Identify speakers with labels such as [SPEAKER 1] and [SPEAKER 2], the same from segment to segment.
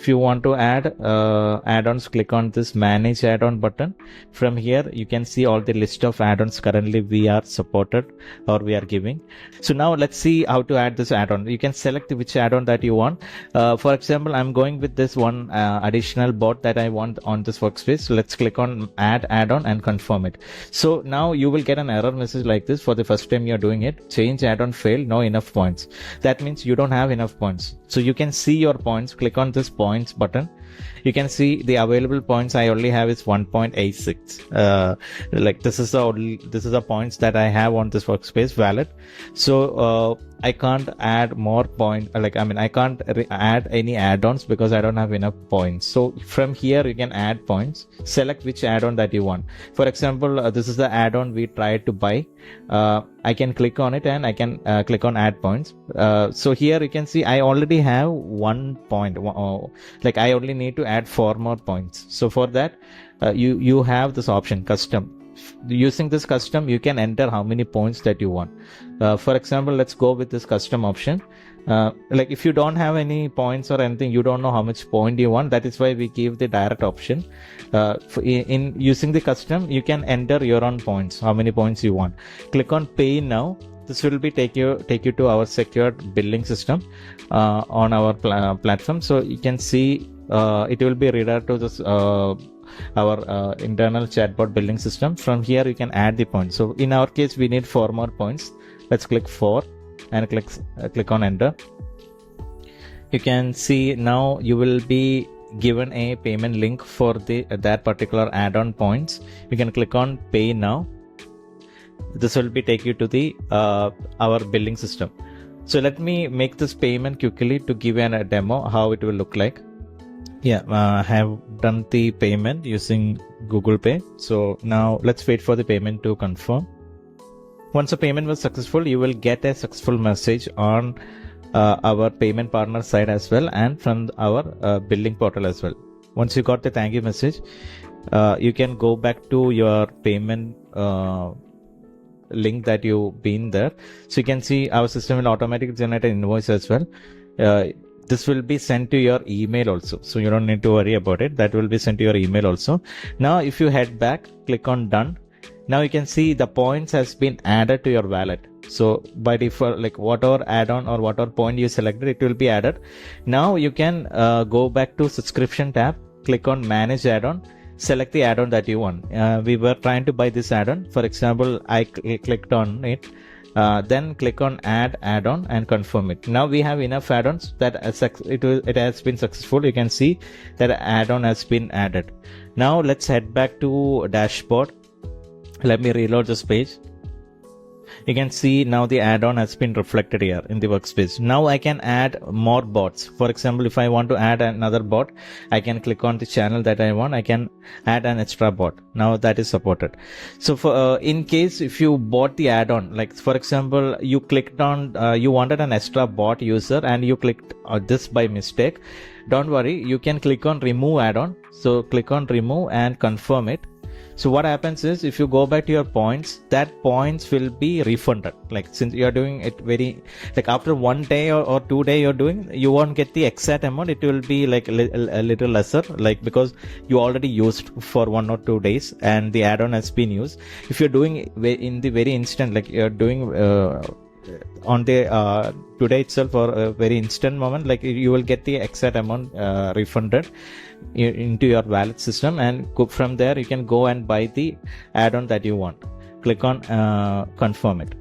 [SPEAKER 1] If you want to add add-ons, click on this manage add-on button. From here you can see all the list of add-ons currently we are supported or we are giving. So now let's see how to add this add-on. You can select which add-on that you want. For example, I'm going with this one additional bot that I want on this workspace. So let's click on add add-on and confirm it. So now you will get an error message like this for the first time you're doing it. Change add-on failed, no enough points. That means you don't have enough points. So you can see your points. Click on this points button. You can see the available points I only have is 1.86. Like this is the points that I have on this workspace valid. So I can't add more points. I can't add any add-ons because I don't have enough points. So from here you can add points. Select which add-on that you want. For example, this is the add-on we tried to buy. I can click on it and I can click on add points. So here you can see I already have 1 point. I only need to add 4 more points. So for that, you have this option custom. Using this custom, you can enter how many points that you want. For example, let's go with this custom option. If you don't have any points or anything, you don't know how much point you want. That is why we give the direct option. In using the custom, you can enter your own points, how many points you want. Click on pay now. This will be take you to our secured billing system on our platform. So you can see it will be redirected to this our internal chatbot billing system. From here you can add the points. So in our case we need 4 more points. Let's click 4 and click on enter. You can see now you will be given a payment link for that particular add-on points. You can click on pay now. This will be take you to the our billing system. So let me make this payment quickly to give a demo how it will look like. Yeah, I have done the payment using Google Pay. So now let's wait for the payment to confirm. Once the payment was successful, you will get a successful message on our payment partner side as well and from our billing portal as well. Once you got the thank you message, you can go back to your payment link that you've been there. So you can see our system will automatically generate an invoice as well. This will be sent to your email also. So you don't need to worry about it. That will be sent to your email also. Now, if you head back, click on done. Now you can see the points has been added to your wallet. So by default, whatever add-on or whatever point you selected, it will be added. Now you can go back to subscription tab, click on manage add-on, select the add-on that you want. We were trying to buy this add-on. For example, I clicked on it. Then click on add add-on and confirm it. Now we have enough add-ons that it has been successful. You can see that add-on has been added. Now let's head back to dashboard. Let me reload this page. You can see now the add-on has been reflected here in the workspace. Now I can add more bots. For example, if I want to add another bot, I can click on the channel that I want. I can add an extra bot. Now that is supported. So for in case if you bought the add-on, for example, you clicked on you wanted an extra bot user and you clicked this by mistake, don't worry, you can click on remove add-on. So click on remove and confirm it. So what happens is if you go back to your points, that points will be refunded. Since you are doing it very after 1 day or 2 days you're doing, you won't get the exact amount. It will be a little lesser, because you already used for 1 or 2 days and the add-on has been used. If you're doing in the very instant, you're doing on the today itself or a very instant moment, you will get the exact amount refunded into your wallet system, and from there you can go and buy the add-on that you want. Click on confirm it.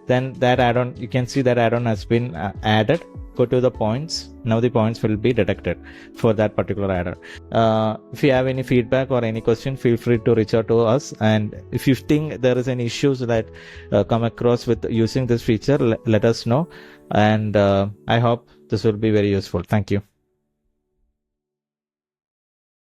[SPEAKER 1] Then that add-on, you can see that add-on has been added. Go to the points. Now the points will be deducted for that particular add-on. If you have any feedback or any question, feel free to reach out to us. And if you think there is any issues that come across with using this feature, let us know. And I hope this will be very useful. Thank you.